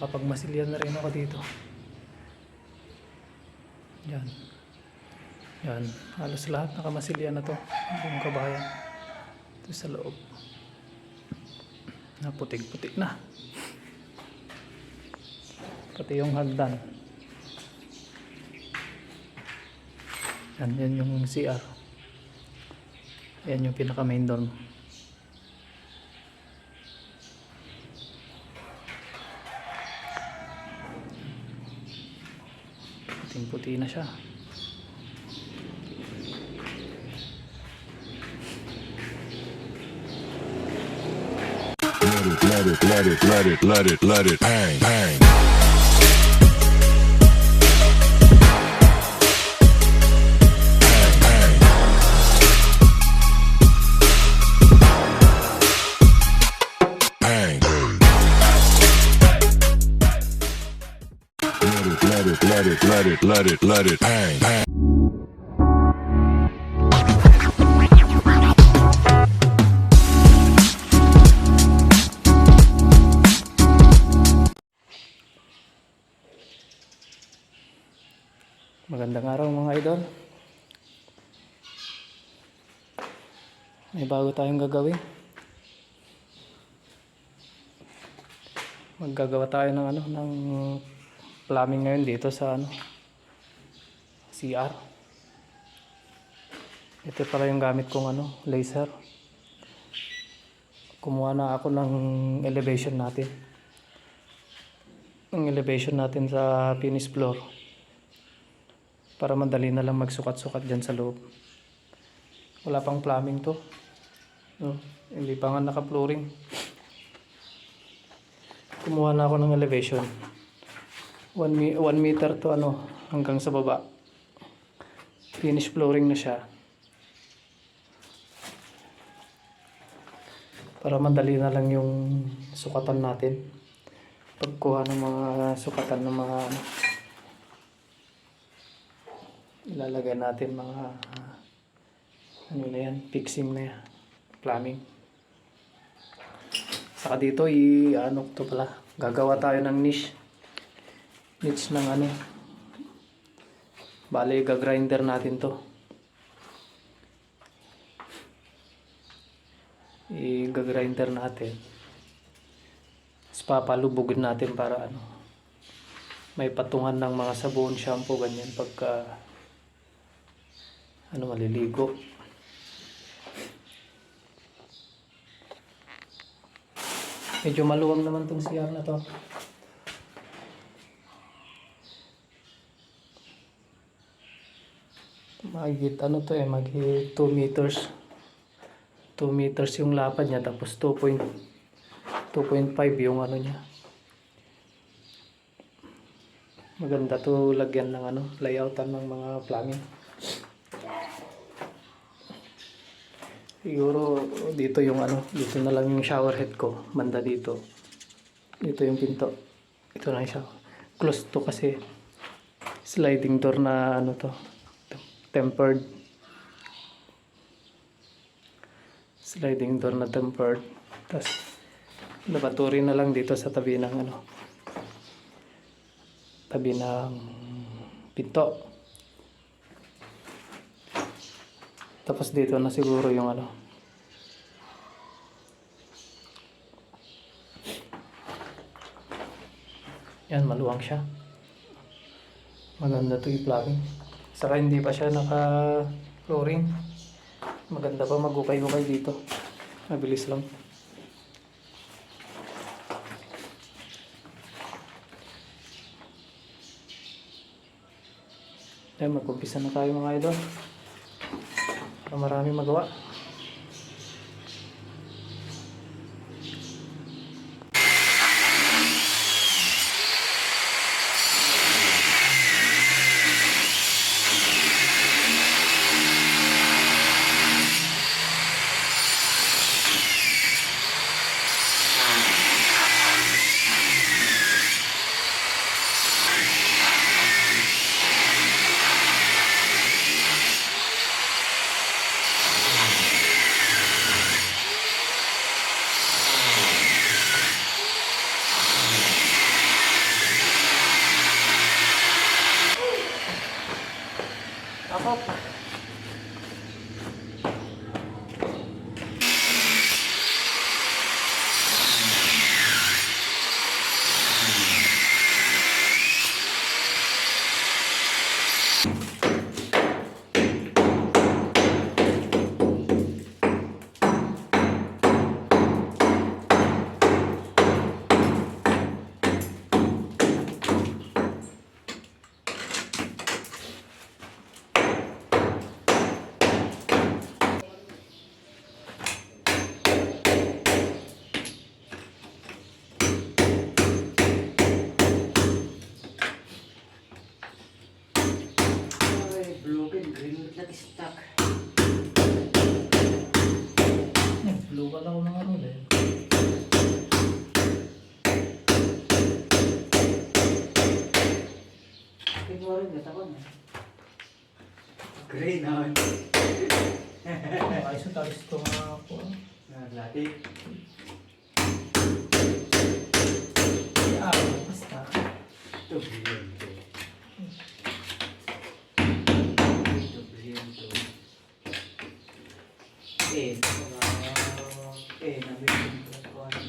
Nakapagmasilyan na rin ako dito. Yan. Yan. Halos lahat nakamasilyan na to. Buong kabahayan. Ito sa loob. Naputik-putik na. Pati yung hagdan. Yan yung CR. Yan yung pinaka main dorm. Puting-puti na siya. Let it, bang, bang. Let it, bang, bang. Magandang araw mga idol. May bago tayong gagawin. Maggagawa tayo ng plumbing ngayon dito sa CR. Ito pala yung gamit kong laser. Kumuha na ako ng elevation natin. Ang elevation natin sa finish floor. Para madali na lang magsukat-sukat dyan sa loob. Wala pang plumbing to. No, hindi pa nga naka-flooring. Kumuha na ako ng elevation. 1 meter to hanggang sa baba. Finish flooring na siya. Para madali na lang yung sukatan natin. Pagkuha ng mga sukatan ng mga ilalagay natin mga na yan, fixing na yan, plumbing. Saka dito to pala, gagawa tayo ng niche ng bali gagrinder natin to, gagrinder natin, tapos papalubugin natin para may patungan ng mga sabon, shampoo, ganyan pagka maliligo. Medyo maluwag naman tong CR na to. Mahigit mahigit 2 meters. 2 meters yung lapad niya, tapos 2.5 yung niya. Maganda to lagyan ng layoutan ng mga plumbing. Siguro dito yung dito na lang yung shower head ko, banda dito. Dito yung pinto. Ito na yung shower. Close to kasi sliding door na to. Tempered. Sliding door na tempered. Tapos laboratory na lang dito sa tabi ng tabi ng pinto. Tapos dito na siguro yung yan, maluwang siya. Maganda to i-plumbing. Saka hindi pa siya naka-flooring. Maganda pa mag-ukay-ukay dito. Mabilis lang. Ayan, mag-umpisa na tayo mga idol. Marami magawa. Hop. Ay, broken, green nag-stuck. Blue ka lang ng ano eh. Kinuha rin, gata ko na. Gray naman. Ay, sa talis ko nga ako. Naglati. Ah, basta. Ito, brilliant. Ito, brilliant. Nabili ko ano.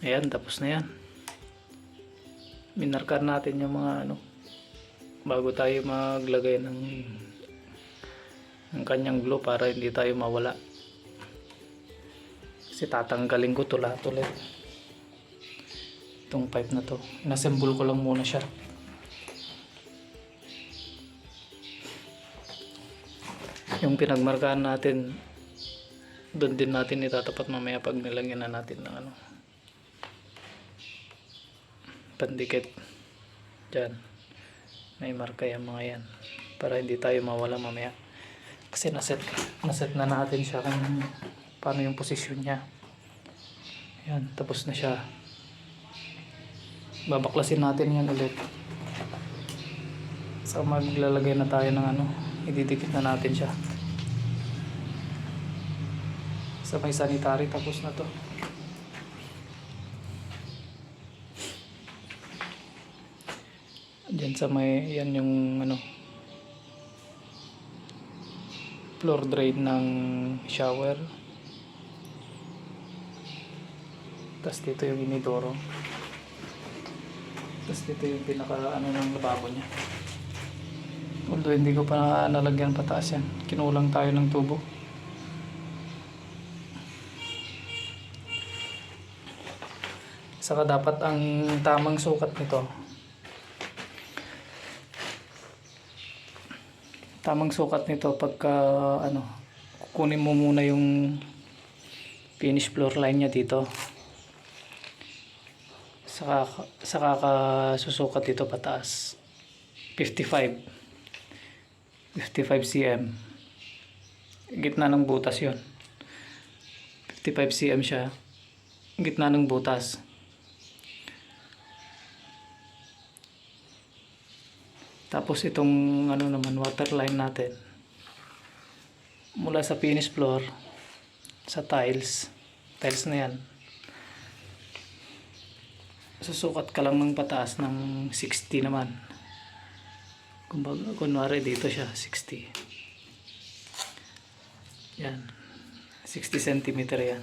Ayan, tapos na yan. Minarkar natin yung mga ano bago tayo maglagay ng kanyang glue para hindi tayo mawala. Kasi tatanggalin ko to lahat ulit. Itong pipe na to. Inassemble ko lang muna siya. Yung pinagmarkahan natin Doon din natin itatapat mamaya pag nilagyan na natin ng ano, pandikit. Diyan. May marka yung mga yan. Para hindi tayo mawala mamaya. Kasi naset na natin siya kung paano yung posisyon niya. Yan, tapos na siya. Babaklasin natin yan ulit. So maglalagay na tayo ng ano, ididikit na natin siya. Sa may sanitary, tapos na to. Diyan sa may, yan yung ano, floor drain ng shower. Tapos dito yung inidoro. Tapos dito yung pinaka ano ng lababo niya. Although hindi ko pa nalagyan pataas yan. Kinulang tayo ng tubo. Saka dapat ang tamang sukat nito. Tamang sukat nito pagka ano, kukunin mo muna yung finish floor line niya dito. Saka ka susukat dito pataas. 55 cm. Gitna ng butas 'yon. 55 cm siya. Gitna ng butas. Tapos itong ano naman, water line natin. Mula sa finish floor sa tiles na 'yan. Susukat ka lang ng pataas ng 60 naman. Kumbaga, kunwari dito siya 60. Yan. 60 cm yan.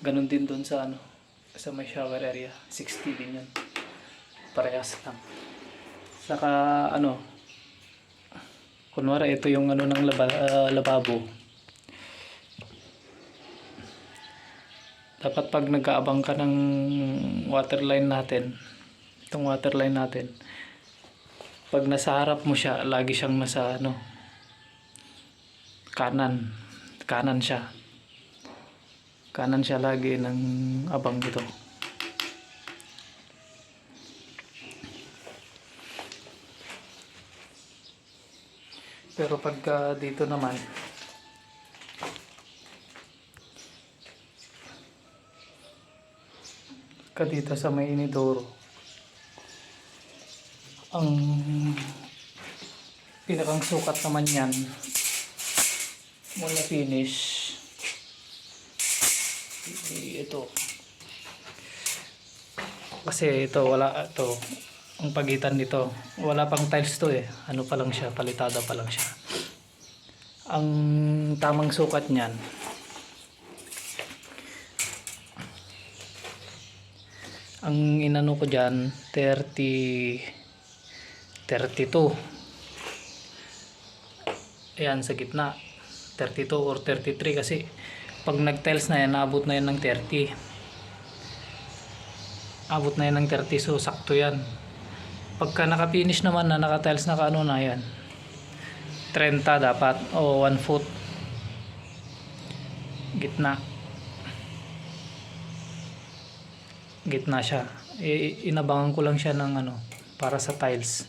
Ganon din doon sa ano, sa may shower area. 60 din yan. Parehas lang. Saka ano, kunwari ito yung ano ng lababo. Dapat pag nag-aabang ka ng water line natin, itong water line natin, pag nasa harap mo siya, lagi siyang nasa ano, kanan siya lagi ng abang dito. Pero pagka dito naman, dito sa may inidoro, ang pinakang sukat naman yan mula finish ito, kasi ito wala, ito ang pagitan nito, wala pang tiles to eh, ano pa lang siya, palitada pa lang siya. Ang tamang sukat niyan, ang inano ko dyan 32. Ayan sa gitna 32 or 33, kasi pag nag tiles na yan, naabot na yan ng 30. Abot na yan ng 30, so sakto yan. Pagka naka finish naman na, naka tiles na ano na yan, 30 dapat, o 1 foot gitna siya. Inabangan ko lang siya ng ano, para sa tiles,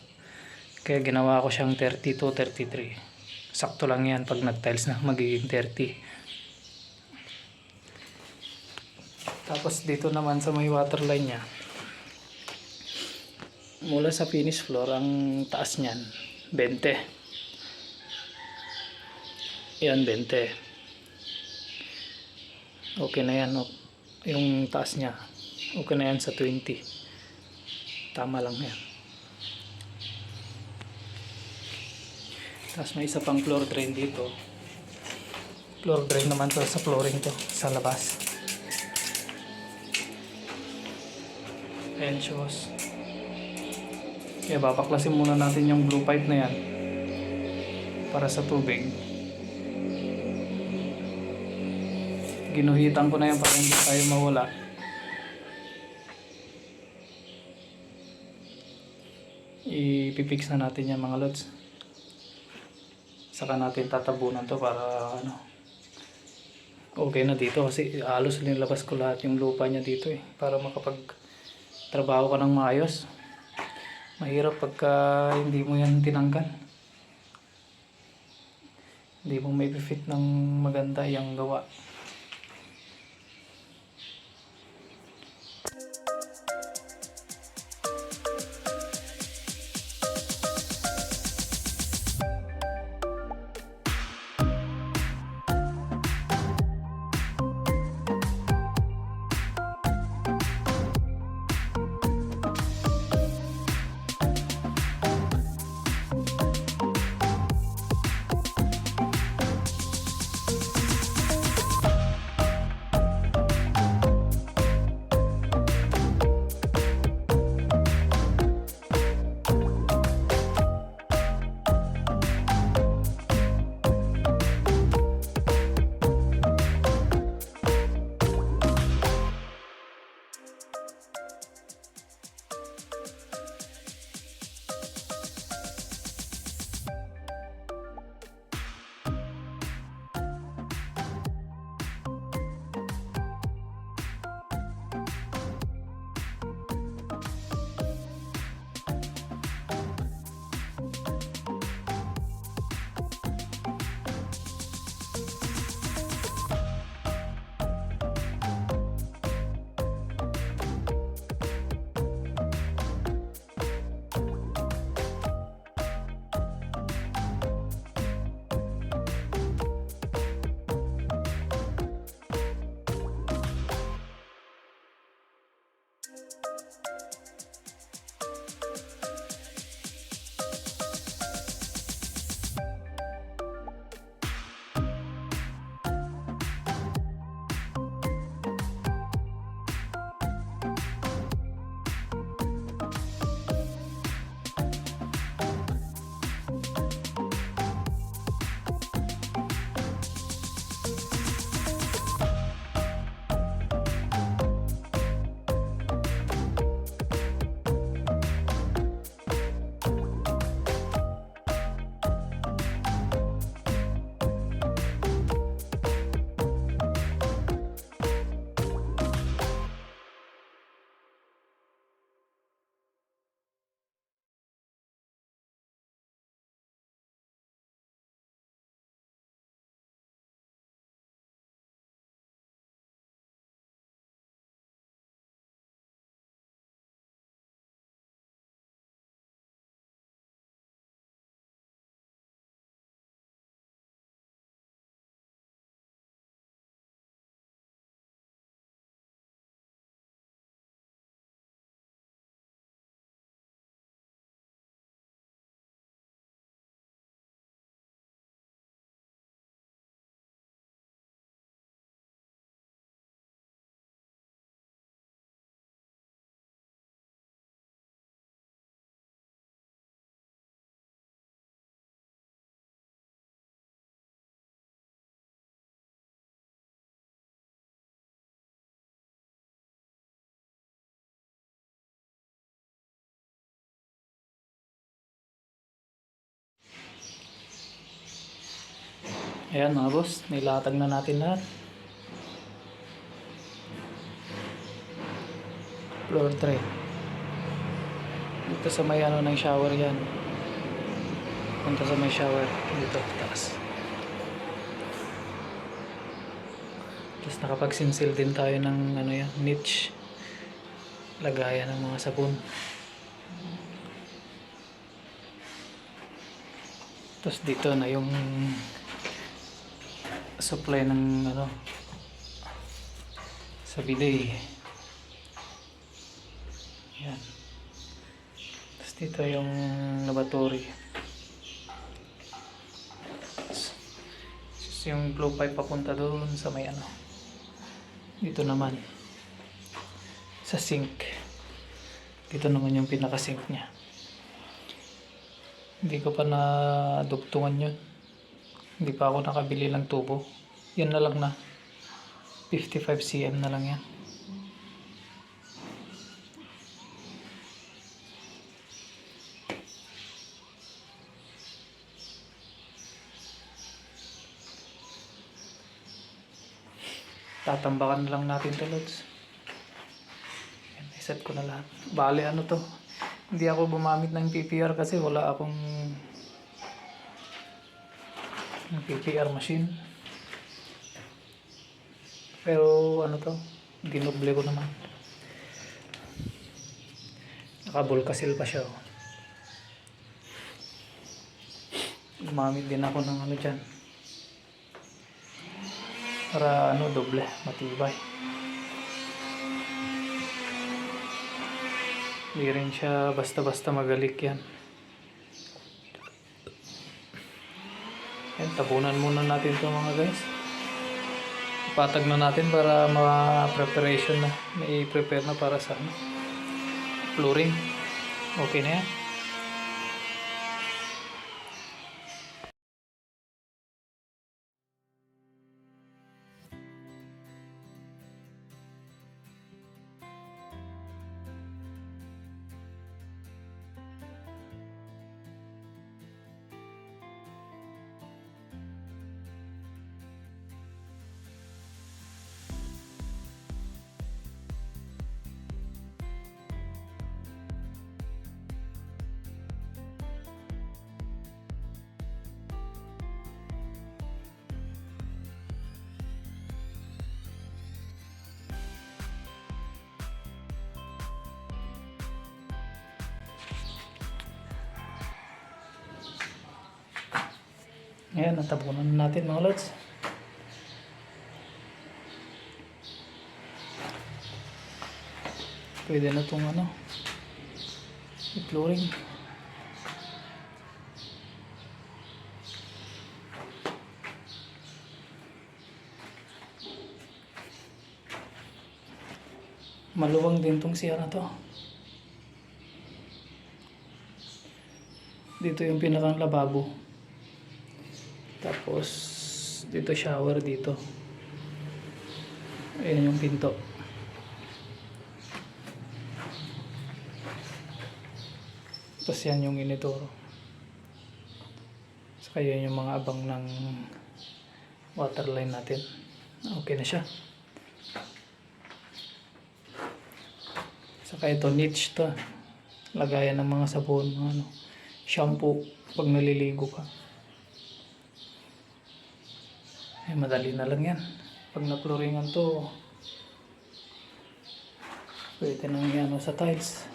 kaya ginawa ko siyang 32, 33. Sakto lang yan. Pag nag tiles na, magiging 30. Tapos dito naman sa may water line nya, mula sa finish floor, ang taas niyan 20. Yan, 20. Okay na yan. Yung taas niya okay na yan sa 20. Tama lang yan. Tapos may isa pang floor drain dito. Floor drain naman to sa flooring to, sa labas. Ayan, shows. Kaya babaklasin muna natin yung blue pipe na yan para sa tubig. Ginuhitan ko na yan para hindi tayo mawala. Ipipix na natin yan mga lods. Saka natin tatabunan to para ano, okay na dito kasi halos nilabas ko lahat yung lupa niya dito eh para makapag trabaho ka ng maayos. Mahirap pagka hindi mo yan tinanggal, hindi mo may fit ng maganda yung gawa. Ayan mga boss, nilatag na natin lahat. Floor tray. Dito sa may ano ng shower yan. Punta sa may shower. Dito, taas. Tapos nakapagsinsil din tayo ng ano yan, niche. Lagayan ng mga sabon. Tapos dito na yung supply ng ano sa bidet. Yan. Tapos dito yung lavatory. Tapos yung flow pipe papunta doon sa may ano. Dito naman sa sink. Dito naman yung pinaka sink niya. Hindi ko pa nadugtungan yun. Hindi pa ako nakabili ng tubo. Yan na lang na. 55 cm na lang yan. tatambakan na lang natin to, Lods. Yan, iset ko na lahat. Bale, ano to? Hindi ako gumamit ng PPR kasi wala akong PPR machine. Pero ano to? Dinoble ko naman. Naka-Volcasil pa siya. Oh. Gumamit din ako ng ano dyan. Para ano, doble, matibay. Hindi rin siya basta-basta magalik yan. Yan, tabunan muna natin ito mga guys. Patag na natin para ma-preparation na. May prepare na para sa ano, flooring. Okay na yan. Ayan, natabunan na natin mga lods. Pwede na itong ano, i-flooring. Maluwang din itong CR na to. Dito yung pinakang lababo. Tapos dito shower dito. Ayan yung pinto. Tapos yan yung inidoro. Saka yan yung mga abang ng waterline natin. Okay na siya. Saka ito niche to. Lagayan ng mga sabon, ano, shampoo pag naliligo ka. Eh, madali na lang yan. Pag na-flooringan to, pwede nang yan sa tiles.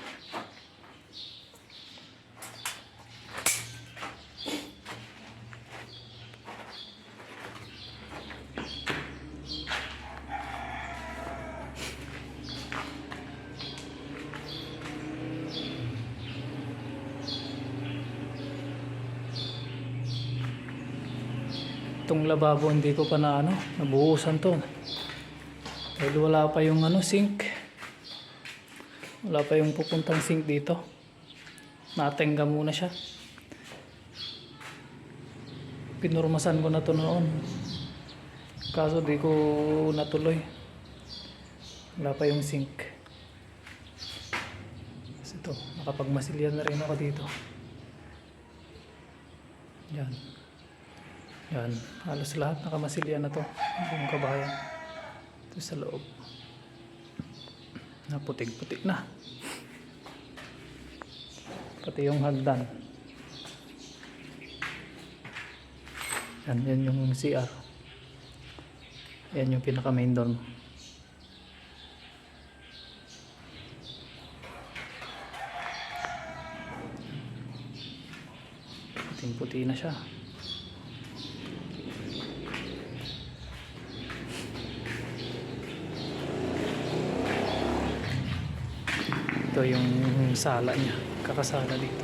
Itong lababo hindi ko pa na ano, nabuhusan to. Dahil wala pa yung ano, sink. Wala pa yung pupuntang sink dito. Natenga muna siya. Pinurmasan ko na to noon. Kaso di ko natuloy. Wala pa yung sink. Kasi ito, nakapagmasilyan na rin ako dito. Yan. Yan, halos lahat nakamasilya na to. Buong kabahayan. Ito sa loob. Naputik-putik na. Pati yung hagdan. Yan yung CR. Yan yung pinaka main dorm. Puting-puti na siya. Ito yung sala niya, kakasala dito.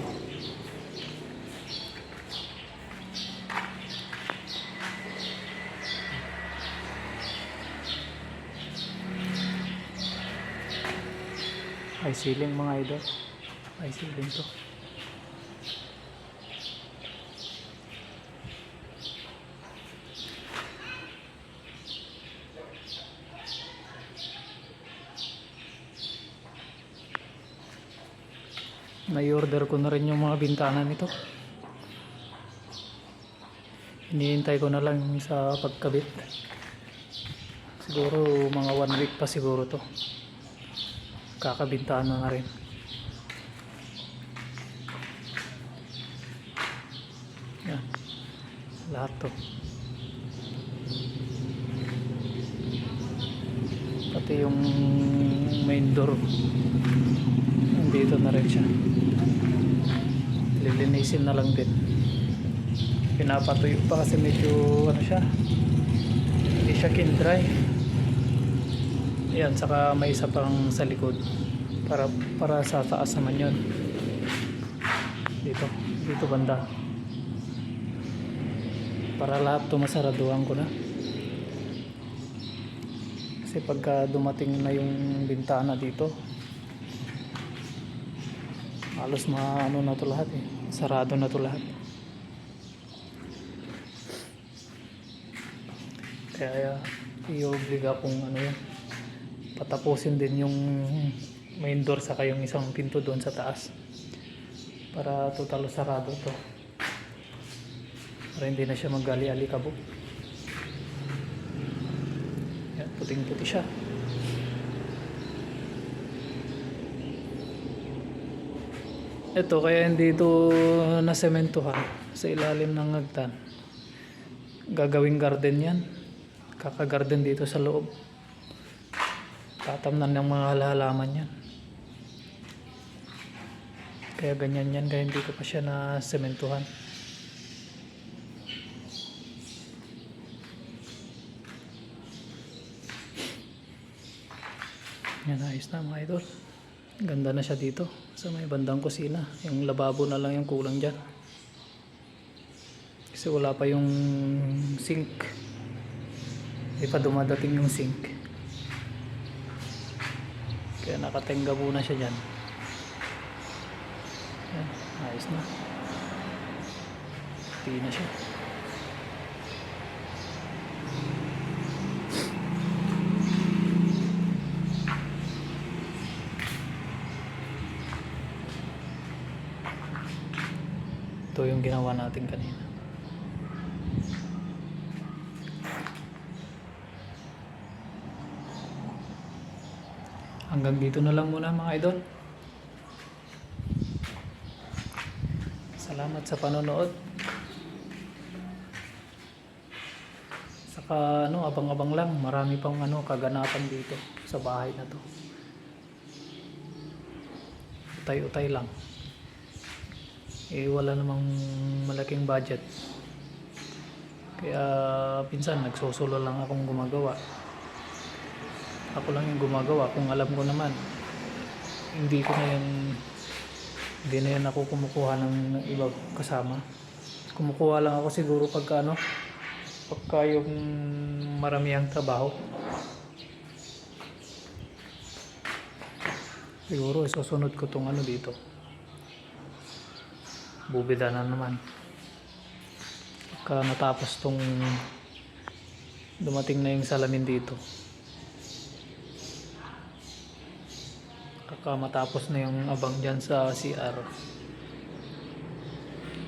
High ceiling mga idol. High ceiling to. Na-order ko na rin yung mga bintana nito. Hinihintay ko na lang sa pagkabit. Kasi Siguro mga 1 week pa siguro to. Kakabintaan na rin. Yan. Lahat to. Pati yung main door. Nandito na rin siya. Lilinisin na lang din. Pinapatuyo pa kasi medyo ano siya. Hindi siya kin-dry. Ayan, saka may isa pang sa likod. Para sa taas naman yun. Dito banda. Para lahat to masaraduhan ko na. Kasi pagka dumating na yung bintana dito, halos ano na to lahat eh. Sarado na to lahat. Kaya i-obliga kung ano yun. Patapusin din yung main door saka yung isang pinto doon sa taas. Para total sarado to. Para hindi na siya maggali-alikabok. Yan, puting-puti siya. Ito kaya hindi ito nasementuhan sa ilalim ng hagdan. Gagawing garden yan. Kaka-garden dito sa loob. Tatamnan ng mga halaman yan. Kaya ganyan yan, kaya hindi ko pa siya nasementuhan. Yan, ayos na mga idol. Ganda na siya dito sa may bandang kusina. Yung lababo na lang yung kulang dyan. Kasi wala pa yung sink. Hindi pa dumadating yung sink. Kaya nakatenga muna siya dyan. Yan, ayos na. Hindi na siya. Ito yung ginawa natin kanina. Hanggang dito na lang muna mga idol. Salamat sa panonood. Saka abang-abang lang. Marami pang kaganapan dito sa bahay na to. Utay-utay lang. Wala namang malaking budget. Kaya pinsan nagsusulo lang akong gumagawa. Ako lang yung gumagawa kung alam ko naman. Hindi na yan ako kumukuha ng iba kasama. Kumukuha lang ako siguro pagka yung maramihang trabaho. Siguro isusunod ko tong dito. Bubida na naman. Pagka natapos tong dumating na yung salamin dito. Pagka matapos na yung abang dyan sa CR.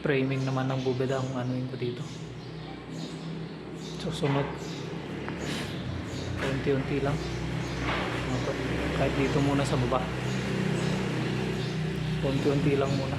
Framing naman ng bubida kung anuin ko dito. Susunod. Unti-unti lang. Kahit dito muna sa baba. Unti-unti lang muna.